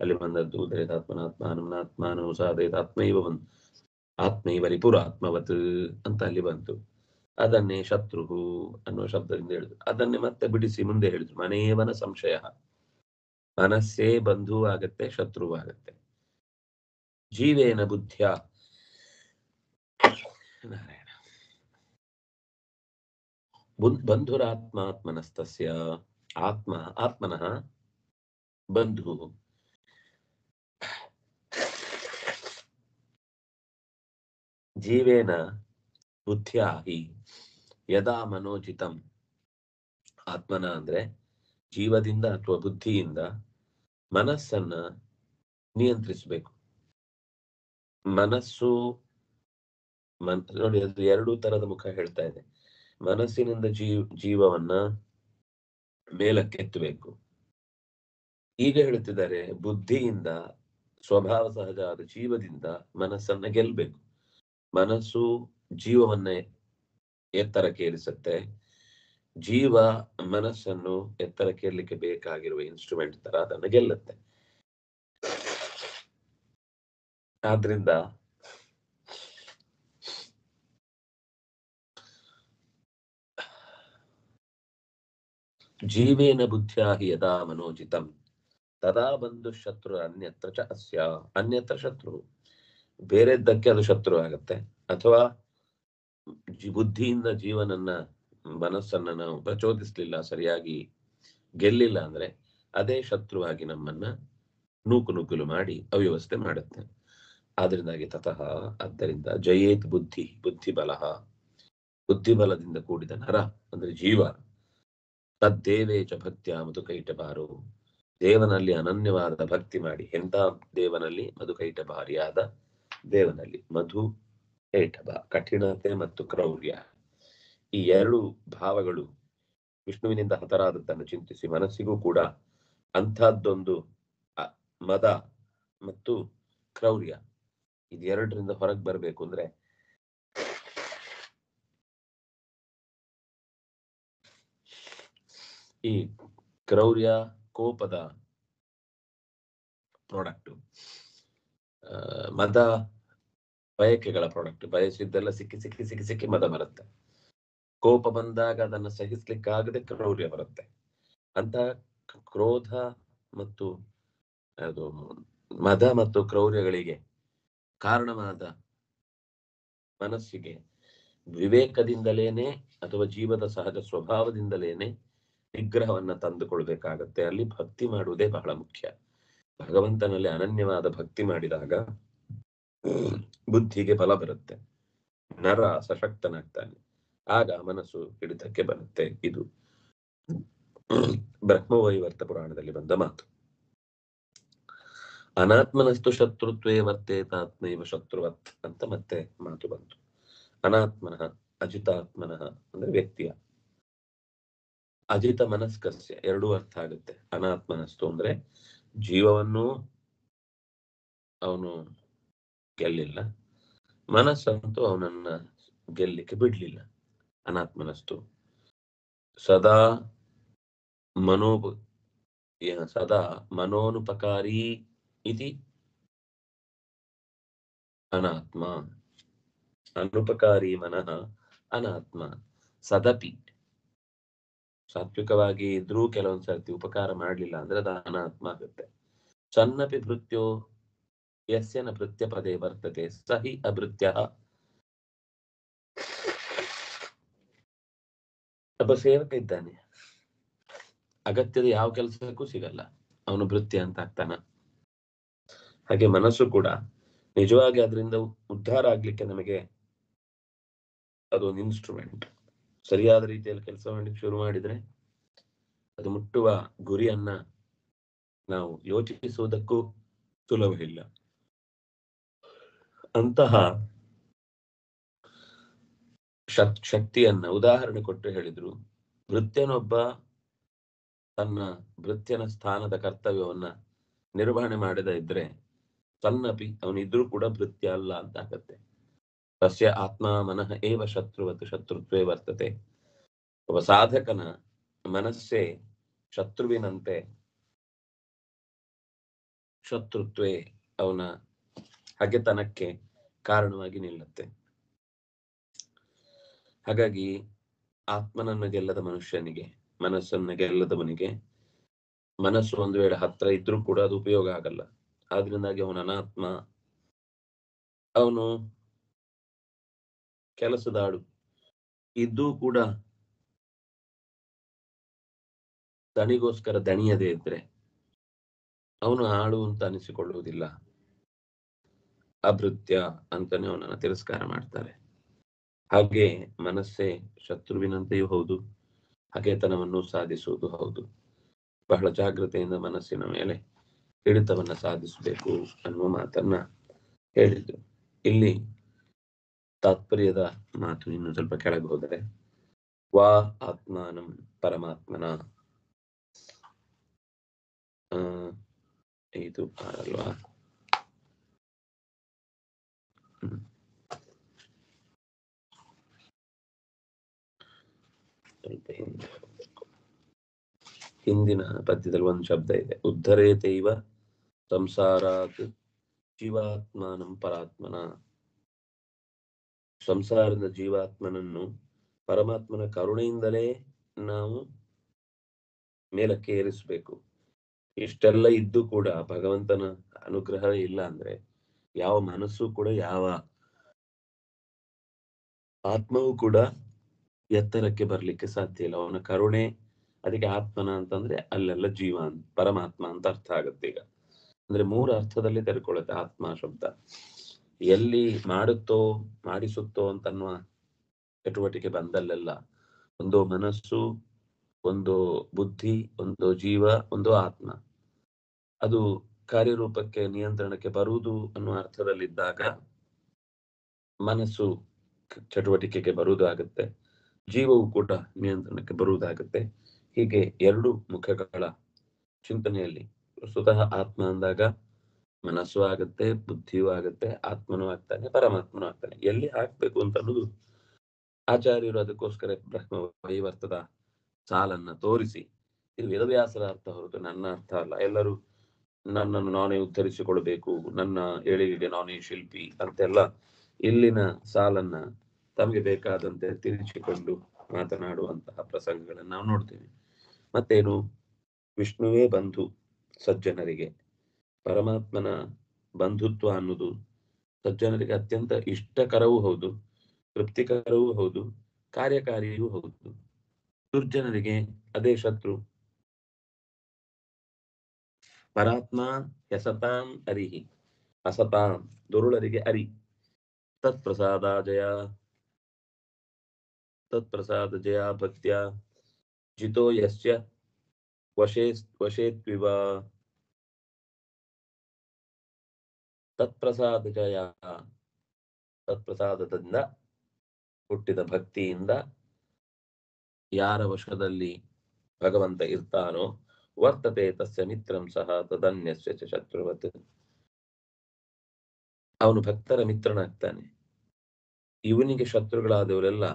ಅಲ್ಲಿ ಬಂದದ್ದು ಉದರೇತಾತ್ಮನಾತ್ಮಾನಂ ನಾತ್ಮಾನೋ ಸಾಧೇತ ಆತ್ಮೈವ ರಿಪುರಾತ್ಮವತ್ ಅಂತ ಅಲ್ಲಿ ಬಂತು. ಅದನ್ನೇ ಶತ್ರು ಅನ್ನುವ ಶಬ್ದದಿಂದ ಹೇಳಿದ್ರು. ಅದನ್ನೇ ಮತ್ತೆ ಬಿಡಿಸಿ ಮುಂದೆ ಹೇಳಿದ್ರು, ಮನೇವನ ಸಂಶಯ, ಮನಸ್ಸೇ ಬಂಧು ಆಗತ್ತೆ ಶತ್ರುವಾಗತ್ತೆ. ಜೀವೇನ ಬುದ್ಧಿಯ ನಾರಾಯಣ ಬಂಧುರಾತ್ಮಾತ್ಮನಸ್ತಸ್ಯ, ಆತ್ಮ ಆತ್ಮನಃ ಬಂಧು. ಜೀವೇನ ಬುದ್ಧಿಯಾ ಹಿ ಯದಾ ಮನೋಜಿತಂ, ಆತ್ಮನ ಅಂದ್ರೆ ಜೀವದಿಂದ ಅಥವಾ ಬುದ್ಧಿಯಿಂದ ಮನಸ್ಸನ್ನ ನಿಯಂತ್ರಿಸಬೇಕು. ಮನಸ್ಸು ನೋಡಿ, ಅದು ಎರಡೂ ತರದ ಮುಖ ಹೇಳ್ತಾ ಇದೆ. ಮನಸ್ಸಿನಿಂದ ಜೀವವನ್ನ ಮೇಲಕ್ಕೆತ್ತಬೇಕು. ಈಗ ಹೇಳ್ತಿದ್ದಾರೆ ಬುದ್ಧಿಯಿಂದ, ಸ್ವಭಾವ ಸಹಜ ಆದ ಜೀವದಿಂದ ಮನಸ್ಸನ್ನ ಗೆಲ್ಬೇಕು. ಮನಸ್ಸು ಜೀವವನ್ನ ಎತ್ತರಕ್ಕೇರಿಸುತ್ತೆ, ಜೀವ ಮನಸ್ಸನ್ನು ಎತ್ತರಕ್ಕೇರ್ಲಿಕ್ಕೆ ಬೇಕಾಗಿರುವ ಇನ್ಸ್ಟ್ರೂಮೆಂಟ್ ತರ ಅದನ್ನು ಗೆಲ್ಲುತ್ತೆ. ಆದ್ರಿಂದ ಜೀವೇನ ಬುದ್ಧಿಯಾ ಯದಾ ಮನೋಜಿತಂ ತದಾ ಬಂಧು ಶತ್ರು ಅನ್ಯತ್ರ ಚ ಅಸ್ಯ. ಅನ್ಯತ್ರ ಶತ್ರು, ಬೇರೆದ್ದಕ್ಕೆ ಅದು ಶತ್ರು ಆಗತ್ತೆ. ಅಥವಾ ಬುದ್ಧಿಯಿಂದ ಜೀವನನ್ನ, ಮನಸ್ಸನ್ನ ನಾವು ಪ್ರಚೋದಿಸ್ಲಿಲ್ಲ, ಸರಿಯಾಗಿ ಗೆಲ್ಲಿಲ್ಲ ಅಂದ್ರೆ ಅದೇ ಶತ್ರುವಾಗಿ ನಮ್ಮನ್ನ ನೂಕುನುಗ್ಗಲು ಮಾಡಿ ಅವ್ಯವಸ್ಥೆ ಮಾಡುತ್ತೆ. ಆದ್ರಿಂದಾಗಿ ತತಃ, ಆದ್ದರಿಂದ ಜಯೇತ್ ಬುದ್ಧಿ, ಬುದ್ಧಿಬಲ, ಬುದ್ಧಿಬಲದಿಂದ ಕೂಡಿದ ನರ ಅಂದ್ರೆ ಜೀವ, ತದ್ದೇವೇಚ ಭಕ್ತ್ಯ ಮಧುಕೈಟಭಾರೋ, ದೇವನಲ್ಲಿ ಅನನ್ಯವಾದ ಭಕ್ತಿ ಮಾಡಿ. ಎಂತ ದೇವನಲ್ಲಿ? ಮಧುಕೈಟಭಾರಿಯಾದ ದೇವನಲ್ಲಿ. ಮಧು ಕೈಟಭ, ಕಠಿಣತೆ ಮತ್ತು ಕ್ರೌರ್ಯ, ಈ ಎರಡು ಭಾವಗಳು ವಿಷ್ಣುವಿನಿಂದ ಹತರಾದದ್ದನ್ನು ಚಿಂತಿಸಿ ಮನಸ್ಸಿಗೂ ಕೂಡ ಅಂಥದ್ದೊಂದು ಮದ ಮತ್ತು ಕ್ರೌರ್ಯ, ಇದೆರಡರಿಂದ ಹೊರಗೆ ಬರಬೇಕು ಅಂದ್ರೆ ಈ ಕ್ರೌರ್ಯ ಕೋಪದ ಪ್ರಾಡಕ್ಟ್, ಮದ ಬಯಕೆಗಳ ಪ್ರಾಡಕ್ಟ್. ಬಯಸಿದ್ದೆಲ್ಲ ಸಿಕ್ಕಿ ಸಿಕ್ಕಿ ಸಿಕ್ಕಿ ಸಿಕ್ಕಿ ಮದ ಬರುತ್ತೆ. ಕೋಪ ಬಂದಾಗ ಅದನ್ನು ಸಹಿಸ್ಲಿಕ್ಕಾಗದೆ ಕ್ರೌರ್ಯ ಬರುತ್ತೆ. ಅಂತ ಕ್ರೋಧ ಮತ್ತು ಅದು ಮದ ಮತ್ತು ಕ್ರೌರ್ಯಗಳಿಗೆ ಕಾರಣವಾದ ಮನಸ್ಸಿಗೆ ವಿವೇಕದಿಂದಲೇನೆ ಅಥವಾ ಜೀವದ ಸಹಜ ಸ್ವಭಾವದಿಂದಲೇನೆ ನಿಗ್ರಹವನ್ನ ತಂದುಕೊಳ್ಬೇಕಾಗತ್ತೆ. ಅಲ್ಲಿ ಭಕ್ತಿ ಮಾಡುವುದೇ ಬಹಳ ಮುಖ್ಯ. ಭಗವಂತನಲ್ಲಿ ಅನನ್ಯವಾದ ಭಕ್ತಿ ಮಾಡಿದಾಗ ಬುದ್ಧಿಗೆ ಬಲ ಬರುತ್ತೆ, ನರ ಸಶಕ್ತನಾಗ್ತಾನೆ, ಆಗ ಮನಸ್ಸು ಹಿಡಿತಕ್ಕೆ ಬರುತ್ತೆ. ಇದು ಬ್ರಹ್ಮವೈವರ್ತ ಪುರಾಣದಲ್ಲಿ ಬಂದ ಮಾತು. ಅನಾತ್ಮನಸ್ತು ಶತ್ರುತ್ವೇ ವರ್ತೇತಾತ್ಮೈವ ಶತ್ರುವತ್ ಅಂತ ಮತ್ತೆ ಮಾತು ಬಂತು. ಅನಾತ್ಮನಃ, ಅಜಿತಾತ್ಮನಃ ಅಂದ್ರೆ ವ್ಯಕ್ತಿಯ, ಅಜಿತ ಮನಸ್ಕಸ್ಯ ಎರಡೂ ಅರ್ಥ ಆಗುತ್ತೆ. ಅನಾತ್ಮನಸ್ತು ಅಂದ್ರೆ ಜೀವವನ್ನು ಅವನು ಗೆಲ್ಲಿಲ್ಲ, ಮನಸ್ಸಂತೂ ಅವನನ್ನ ಗೆಲ್ಲಿಕ್ಕೆ ಬಿಡ್ಲಿಲ್ಲ. ಅನಾತ್ಮನಸ್ತು ಸದಾ ಮನೋನುಪಕಾರಿ ಇತಿ ಅನಾತ್ಮ. ಅನುಪಕಾರಿ ಮನಃ ಅನಾತ್ಮ. ಸದಪಿ, ಸಾತ್ವಿಕವಾಗಿ ಇದ್ರೂ ಕೆಲವೊಂದ್ಸರ್ತಿ ಉಪಕಾರ ಮಾಡ್ಲಿಲ್ಲ ಅಂದ್ರೆ ಅದು ಅನಾತ್ಮ ಆಗುತ್ತೆ. ಸನ್ನಪಿ ಭೃತ್ಯೋ ಯಸ್ಯನ ಭೃತ್ಯ ಪದೇ ವರ್ತತೆ ಸಹಿ ಅಭೃತ್ಯ. ಒಬ್ಬ ಸೇವಕ ಇದ್ದಾನೆ, ಅಗತ್ಯದ ಯಾವ ಕೆಲಸಕ್ಕೂ ಸಿಗಲ್ಲ, ಅವನು ಭೃತ್ಯ ಅಂತ ಆಗ್ತಾನ. ಹಾಗೆ ಮನಸ್ಸು ಕೂಡ ನಿಜವಾಗಿ ಅದರಿಂದ ಉದ್ಧಾರ ಆಗ್ಲಿಕ್ಕೆ ನಮಗೆ ಅದೊಂದು ಇನ್ಸ್ಟ್ರೂಮೆಂಟ್. ಸರಿಯಾದ ರೀತಿಯಲ್ಲಿ ಕೆಲಸ ಮಾಡ್ಲಿಕ್ಕೆ ಶುರು ಮಾಡಿದ್ರೆ ಅದು ಮುಟ್ಟುವ ಗುರಿಯನ್ನ ನಾವು ಯೋಚಿಸುವುದಕ್ಕೂ ಸುಲಭವಿಲ್ಲ. ಅಂತಹ ಶಕ್ತಿಯನ್ನ ಉದಾಹರಣೆ ಕೊಟ್ಟು ಹೇಳಿದ್ರು. ಭೃತ್ಯನೊಬ್ಬ ತನ್ನ ಭೃತ್ಯನ ಸ್ಥಾನದ ಕರ್ತವ್ಯವನ್ನ ನಿರ್ವಹಣೆ ಮಾಡದ ಇದ್ರೆ ತನ್ನಪಿ ಅವನಿದ್ರೂ ಕೂಡ ಭೃತ್ಯ ಅಲ್ಲ ಅಂತ ಆಗತ್ತೆ. ತಸ್ಯ ಆತ್ಮ ಮನಃ ಏವ ಶತ್ರುವತ್ ಶತ್ರುತ್ವೇ ವರ್ತತೆ. ಒಬ್ಬ ಸಾಧಕನ ಮನಸ್ಸೇ ಶತ್ರುವಿನಂತೆ, ಶತ್ರುತ್ವೇ ಅವನ ಹಗೆತನಕ್ಕೆ ಕಾರಣವಾಗಿ ನಿಲ್ಲುತ್ತೆ. ಹಾಗಾಗಿ ಆತ್ಮನನ್ನು ಗೆಲ್ಲದ ಮನುಷ್ಯನಿಗೆ, ಮನಸ್ಸನ್ನ ಗೆಲ್ಲದವನಿಗೆ ಮನಸ್ಸು ಒಂದು ವೇಳೆ ಹತ್ರ ಇದ್ರೂ ಕೂಡ ಅದು ಉಪಯೋಗ ಆಗಲ್ಲ. ಆದ್ರಿಂದಾಗಿ ಅವನ ಅನಾತ್ಮ, ಅವನು ಕೆಲಸದಾಳು ಇದ್ದೂ ಕೂಡ ದಣಿಗೋಸ್ಕರ ದಣಿಯದೇ ಇದ್ರೆ ಅವನು ಆಳು ಅಂತ ಅನಿಸಿಕೊಳ್ಳುವುದಿಲ್ಲ. ಅಭೃತ್ಯ ಅಂತಾನೆ ಅವನನ್ನ ತಿರಸ್ಕಾರ ಮಾಡ್ತಾರೆ. ಹಾಗೆ ಮನಸ್ಸೇ ಶತ್ರುವಿನಂತೆಯೂ ಹೌದು, ಹಗೆತನವನ್ನು ಸಾಧಿಸುವುದು ಹೌದು. ಬಹಳ ಜಾಗ್ರತೆಯಿಂದ ಮನಸ್ಸಿನ ಮೇಲೆ ಹಿಡಿತವನ್ನ ಸಾಧಿಸಬೇಕು ಅನ್ನುವ ಮಾತನ್ನ ಹೇಳಿದ್ರು. ಇಲ್ಲಿ ತಾತ್ಪರ್ಯದ ಮಾತು ಇನ್ನು ಸ್ವಲ್ಪ ಕೆಳಗೆ ಹೋದರೆ, ವಾ ಆತ್ಮಾನಂ ಪರಮಾತ್ಮನ, ಇದು ಅಲ್ವಾ, ಸ್ವಲ್ಪ ಹಿಂದಿನ ಪದ್ಯದಲ್ಲಿ ಒಂದು ಶಬ್ದ ಇದೆ, ಉದ್ಧರೇತೈವ ಸಂಸಾರಾತ್ ಜೀವಾತ್ಮಾನಂ ಪರಾತ್ಮನ. ಸಂಸಾರದ ಜೀವಾತ್ಮನನ್ನು ಪರಮಾತ್ಮನ ಕರುಣೆಯಿಂದಲೇ ನಾವು ಮೇಲಕ್ಕೆ ಏರಿಸಬೇಕು. ಇಷ್ಟೆಲ್ಲ ಇದ್ದು ಕೂಡ ಭಗವಂತನ ಅನುಗ್ರಹ ಇಲ್ಲ ಅಂದ್ರೆ ಯಾವ ಮನಸ್ಸು ಕೂಡ, ಯಾವ ಆತ್ಮವೂ ಕೂಡ ಎತ್ತರಕ್ಕೆ ಬರ್ಲಿಕ್ಕೆ ಸಾಧ್ಯ ಇಲ್ಲ. ಅವನ ಕರುಣೆ, ಅದಕ್ಕೆ ಆತ್ಮನ ಅಂತಂದ್ರೆ ಅಲ್ಲೆಲ್ಲ ಜೀವ, ಪರಮಾತ್ಮ ಅಂತ ಅರ್ಥ ಆಗುತ್ತೆ. ಈಗ ಅಂದ್ರೆ 3 ಅರ್ಥದಲ್ಲಿ ತೆರೆಕೊಳ್ಳುತ್ತೆ ಆತ್ಮ ಶಬ್ದ. ಎಲ್ಲಿ ಮಾಡುತ್ತೋ ಮಾಡಿಸುತ್ತೋ ಅಂತನ್ನುವ ಚಟುವಟಿಕೆ ಬಂದಲ್ಲೆಲ್ಲ ಒಂದು ಮನಸ್ಸು, ಒಂದು ಬುದ್ಧಿ, ಒಂದು ಜೀವ, ಒಂದು ಆತ್ಮ, ಅದು ಕಾರ್ಯರೂಪಕ್ಕೆ ನಿಯಂತ್ರಣಕ್ಕೆ ಬರುವುದು ಅನ್ನುವ ಅರ್ಥದಲ್ಲಿದ್ದಾಗ ಮನಸ್ಸು ಚಟುವಟಿಕೆಗೆ ಬರುವುದಾಗುತ್ತೆ, ಜೀವವು ಕೂಡ ನಿಯಂತ್ರಣಕ್ಕೆ ಬರುವುದಾಗುತ್ತೆ. ಹೀಗೆ 2 ಮುಖಗಳ ಚಿಂತನೆಯಲ್ಲಿ ಸ್ವತಃ ಆತ್ಮ ಅಂದಾಗ ಮನಸ್ಸು ಆಗುತ್ತೆ, ಬುದ್ಧಿಯೂ ಆಗುತ್ತೆ, ಆತ್ಮನೂ ಆಗ್ತಾನೆ, ಪರಮಾತ್ಮನೂ ಆಗ್ತಾನೆ. ಎಲ್ಲಿ ಹಾಕ್ಬೇಕು ಅಂತ ಅನ್ನೋದು ಆಚಾರ್ಯರು ಅದಕ್ಕೋಸ್ಕರ ಬ್ರಹ್ಮ ವೈವರ್ತದ ಸಾಲನ್ನ ತೋರಿಸಿ, ಇದು ವೇದವ್ಯಾಸರ ಅರ್ಥ ಹೊರತು ನನ್ನ ಅರ್ಥ ಅಲ್ಲ, ಎಲ್ಲರೂ ನನ್ನನ್ನು ನಾನೇ ಉದ್ಧರಿಸಿಕೊಳ್ಬೇಕು, ನನ್ನ ಏಳಿಗೆಗೆ ನಾನೇ ಶಿಲ್ಪಿ ಅಂತೆಲ್ಲ ಇಲ್ಲಿನ ಸಾಲನ್ನ ತಮಗೆ ಬೇಕಾದಂತೆ ತಿರುಚಿಕೊಂಡು ಮಾತನಾಡುವಂತಹ ಪ್ರಸಂಗಗಳನ್ನು ನಾವು ನೋಡ್ತೇವೆ. ಮತ್ತೇನು, ವಿಷ್ಣುವೇ ಬಂಧು ಸಜ್ಜನರಿಗೆ. ಪರಮಾತ್ಮನ ಬಂಧುತ್ವ ಅನ್ನೋದು ಸಜ್ಜನರಿಗೆ ಅತ್ಯಂತ ಇಷ್ಟಕರವೂ ಹೌದು, ತೃಪ್ತಿಕರವೂ ಹೌದು, ಕಾರ್ಯಕಾರಿಯೂ ಹೌದು. ದುರ್ಜನರಿಗೆ ಅದೇ ಶತ್ರು. ಪರಾತ್ಮ ಯಸತಾಂ ಅರಿಹಿ, ಅಸತಾಂ ದುರುಳರಿಗೆ ಅರಿ. ತತ್ಪ್ರಸಾದ ಜಯ ಭಕ್ತ್ಯ ಜಿತೋ ಯಸ್ಯ ವಶೇತ್ವಿವ. ತತ್ಪ್ರಸಾದ ಜಯ, ತತ್ಪ್ರಸಾದದಿಂದ ಹುಟ್ಟಿದ ಭಕ್ತಿಯಿಂದ ಯಾರ ವಶದಲ್ಲಿ ಭಗವಂತ ಇರ್ತಾನೋ, ವರ್ತತೆ ತಸ್ಯ ಮಿತ್ರಂ ಸಹ ತದನ್ಯಸ್ಯ ಚ ಶತ್ರುವತ್. ಅವನು ಭಕ್ತರ ಮಿತ್ರನಾಗ್ತಾನೆ. ಇವನಿಗೆ ಶತ್ರುಗಳಾದವರೆಲ್ಲ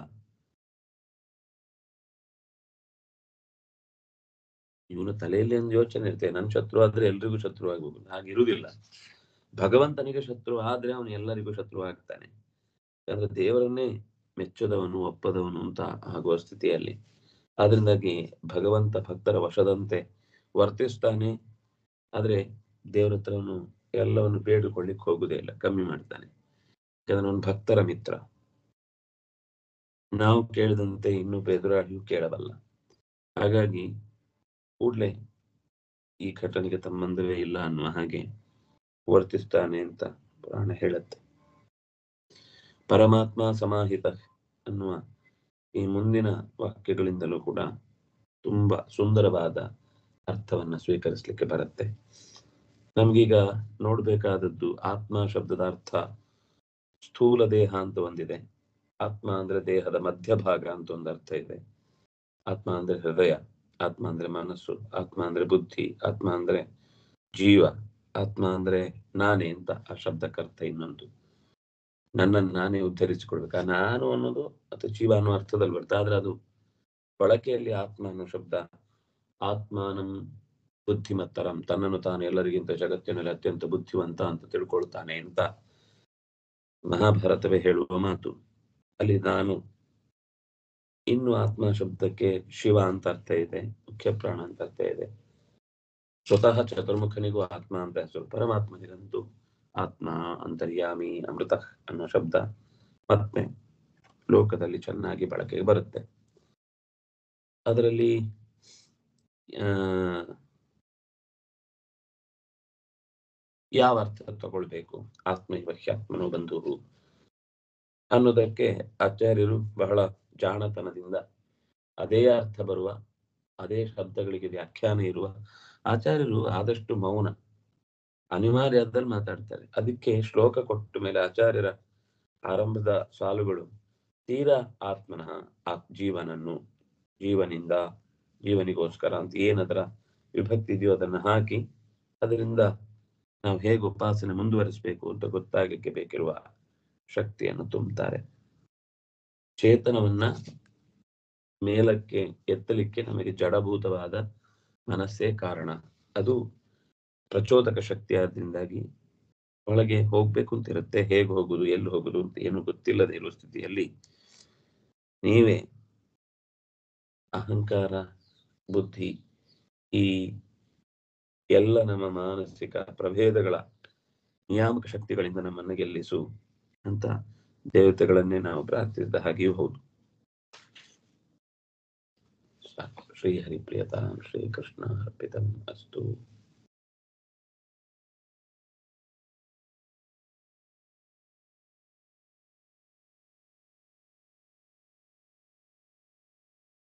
ಇವನ ತಲೆಯಲ್ಲಿ ಒಂದು ಯೋಚನೆ ಇರ್ತೇವೆ, ನನ್ನ ಶತ್ರು ಆದ್ರೆ ಎಲ್ರಿಗೂ ಶತ್ರು ಆಗ್ಬೋದು. ಹಾಗಿರುವುದಿಲ್ಲ. ಭಗವಂತನಿಗೆ ಶತ್ರು ಆದ್ರೆ ಅವನು ಎಲ್ಲರಿಗೂ ಶತ್ರು ಆಗ್ತಾನೆ. ಯಾಕಂದ್ರೆ ದೇವರನ್ನೇ ಮೆಚ್ಚದವನು, ಒಪ್ಪದವನು ಅಂತ ಆಗುವ ಸ್ಥಿತಿಯಲ್ಲಿ. ಆದ್ರಿಂದಾಗಿ ಭಗವಂತ ಭಕ್ತರ ವಶದಂತೆ ವರ್ತಿಸ್ತಾನೆ. ಆದ್ರೆ ದೇವರ ಹತ್ರವನು ಎಲ್ಲವನ್ನು ಬೇಡಿಕೊಳ್ಳಿಕ್ಕೆ ಹೋಗುದೇ ಇಲ್ಲ, ಕಮ್ಮಿ ಮಾಡ್ತಾನೆ. ಯಾಕಂದ್ರೆ ಅವನು ಭಕ್ತರ ಮಿತ್ರ. ನಾವು ಕೇಳಿದಂತೆ ಇನ್ನೊಬ್ಬ ಎದುರಾಳಿಯೂ ಕೇಳಬಲ್ಲ. ಹಾಗಾಗಿ ಕೂಡ್ಲೆ ಈ ಘಟನೆಗೆ ಸಂಬಂಧವೇ ಇಲ್ಲ ಅನ್ನುವ ಹಾಗೆ ವರ್ತಿಸ್ತಾನೆ ಅಂತ ಪುರಾಣ ಹೇಳುತ್ತೆ. ಪರಮಾತ್ಮ ಸಮಾಹಿತ ಅನ್ನುವ ಈ ಮುಂದಿನ ವಾಕ್ಯಗಳಿಂದಲೂ ಕೂಡ ತುಂಬಾ ಸುಂದರವಾದ ಅರ್ಥವನ್ನ ಸ್ವೀಕರಿಸಲಿಕ್ಕೆ ಬರುತ್ತೆ. ನಮ್ಗೀಗ ನೋಡ್ಬೇಕಾದದ್ದು ಆತ್ಮ ಶಬ್ದದ ಅರ್ಥ ಸ್ಥೂಲ ದೇಹ ಅಂತ ಒಂದಿದೆ. ಆತ್ಮ ಅಂದ್ರೆ ದೇಹದ ಮಧ್ಯಭಾಗ ಅಂತ ಒಂದು ಅರ್ಥ ಇದೆ. ಆತ್ಮ ಅಂದ್ರೆ ಹೃದಯ, ಆತ್ಮ ಅಂದ್ರೆ ಮನಸ್ಸು, ಆತ್ಮ ಅಂದ್ರೆ ಬುದ್ಧಿ, ಆತ್ಮ ಅಂದ್ರೆ ಜೀವ, ಆತ್ಮ ಅಂದ್ರೆ ನಾನೇ ಅಂತ ಆ ಶಬ್ದಕ್ಕರ್ಥ ಇನ್ನೊಂದು. ನನ್ನನ್ನು ನಾನೇ ಉದ್ಧರಿಸಿಕೊಳ್ಬೇಕು. ಆ ನಾನು ಅನ್ನೋದು ಅಥವಾ ಜೀವ ಅನ್ನೋ ಅರ್ಥದಲ್ಲಿ ಬರ್ತದೆ. ಆದ್ರೆ ಅದು ಬಳಕೆಯಲ್ಲಿ ಆತ್ಮ ಅನ್ನೋ ಶಬ್ದ ಆತ್ಮಾನಂ ಬುದ್ಧಿಮತ್ತರಂ, ತನ್ನನ್ನು ತಾನು ಎಲ್ಲರಿಗಿಂತ ಜಗತ್ತಿನಲ್ಲಿ ಅತ್ಯಂತ ಬುದ್ಧಿವಂತ ಅಂತ ತಿಳ್ಕೊಳ್ತಾನೆ ಅಂತ ಮಹಾಭಾರತವೇ ಹೇಳುವ ಮಾತು. ಅಲ್ಲಿ ನಾನು ಇನ್ನು ಆತ್ಮ ಶಬ್ದಕ್ಕೆ ಶಿವ ಅಂತ ಅರ್ಥ ಇದೆ, ಮುಖ್ಯ ಪ್ರಾಣ ಅಂತ ಅರ್ಥ ಇದೆ. ಸ್ವತಃ ಚತುರ್ಮುಖನಿಗೂ ಆತ್ಮ ಅಂತ ಹೆಸರು. ಪರಮಾತ್ಮನಿಗಂತೂ ಆತ್ಮ, ಅಂತರ್ಯಾಮಿ, ಅಮೃತ ಅನ್ನೋ ಶಬ್ದ ಮತ್ತೆ ಲೋಕದಲ್ಲಿ ಚೆನ್ನಾಗಿ ಬಳಕೆಗೆ ಬರುತ್ತೆ. ಅದರಲ್ಲಿ ಯಾವ ಅರ್ಥ ತಗೊಳ್ಬೇಕು, ಆತ್ಮೈವ ಹ್ಯಾತ್ಮನೋ ಬಂಧುವು ಅನ್ನೋದಕ್ಕೆ ಆಚಾರ್ಯರು ಬಹಳ ಜಾಣತನದಿಂದ ಅದೇ ಅರ್ಥ ಬರುವ, ಅದೇ ಶಬ್ದಗಳಿಗೆ ವ್ಯಾಖ್ಯಾನ ಇರುವ ಆಚಾರ್ಯರು ಆದಷ್ಟು ಮೌನ, ಅನಿವಾರ್ಯದಲ್ಲಿ ಮಾತಾಡ್ತಾರೆ. ಅದಕ್ಕೆ ಶ್ಲೋಕ ಕೊಟ್ಟ ಮೇಲೆ ಆಚಾರ್ಯರ ಆರಂಭದ ಸಾಲುಗಳು ತೀರಾ ಆತ್ಮನಃ, ಜೀವನನ್ನು, ಜೀವನಿಂದ, ಜೀವನಿಗೋಸ್ಕರ ಅಂತ ಏನದರ ವಿಭಕ್ತಿ ಇದೆಯೋ ಅದನ್ನು ಹಾಕಿ ಅದರಿಂದ ನಾವು ಹೇಗೆ ಉಪಾಸನೆ ಮುಂದುವರಿಸಬೇಕು ಅಂತ ಗೊತ್ತಾಗಕ್ಕೆ ಬೇಕಿರುವ ಶಕ್ತಿಯನ್ನು ತುಂಬುತ್ತಾರೆ. ಚೇತನವನ್ನ ಮೇಲಕ್ಕೆ ಎತ್ತಲಿಕ್ಕೆ ನಮಗೆ ಜಡಭೂತವಾದ ಮನಸ್ಸೇ ಕಾರಣ. ಅದು ಪ್ರಚೋದಕ ಶಕ್ತಿ ಆದ್ರಿಂದಾಗಿ ಒಳಗೆ ಹೋಗ್ಬೇಕು ಅಂತ ಇರುತ್ತೆ. ಹೇಗೆ ಹೋಗುದು, ಎಲ್ಲಿ ಹೋಗುದು ಅಂತ ಏನು ಗೊತ್ತಿಲ್ಲದೆ ಇರುವ ಸ್ಥಿತಿಯಲ್ಲಿ ನೀವೇ ಅಹಂಕಾರ, ಬುದ್ಧಿ, ಈ ಎಲ್ಲ ನಮ್ಮ ಮಾನಸಿಕ ಪ್ರಭೇದಗಳ ನಿಯಾಮಕ ಶಕ್ತಿಗಳಿಂದ ನಮ್ಮನ್ನು ಗೆಲ್ಲಿಸು ಅಂತ ದೇವತೆಗಳನ್ನೇ ನಾವು ಪ್ರಾರ್ಥಿಸಿದ ಹಾಗೆಯೂ ಹೌದು. ಶ್ರೀ ಹರಿಪ್ರಿಯತಾಂ ಶ್ರೀ ಕೃಷ್ಣ ಅರ್ಪಿತಂ ಅಸ್ತು.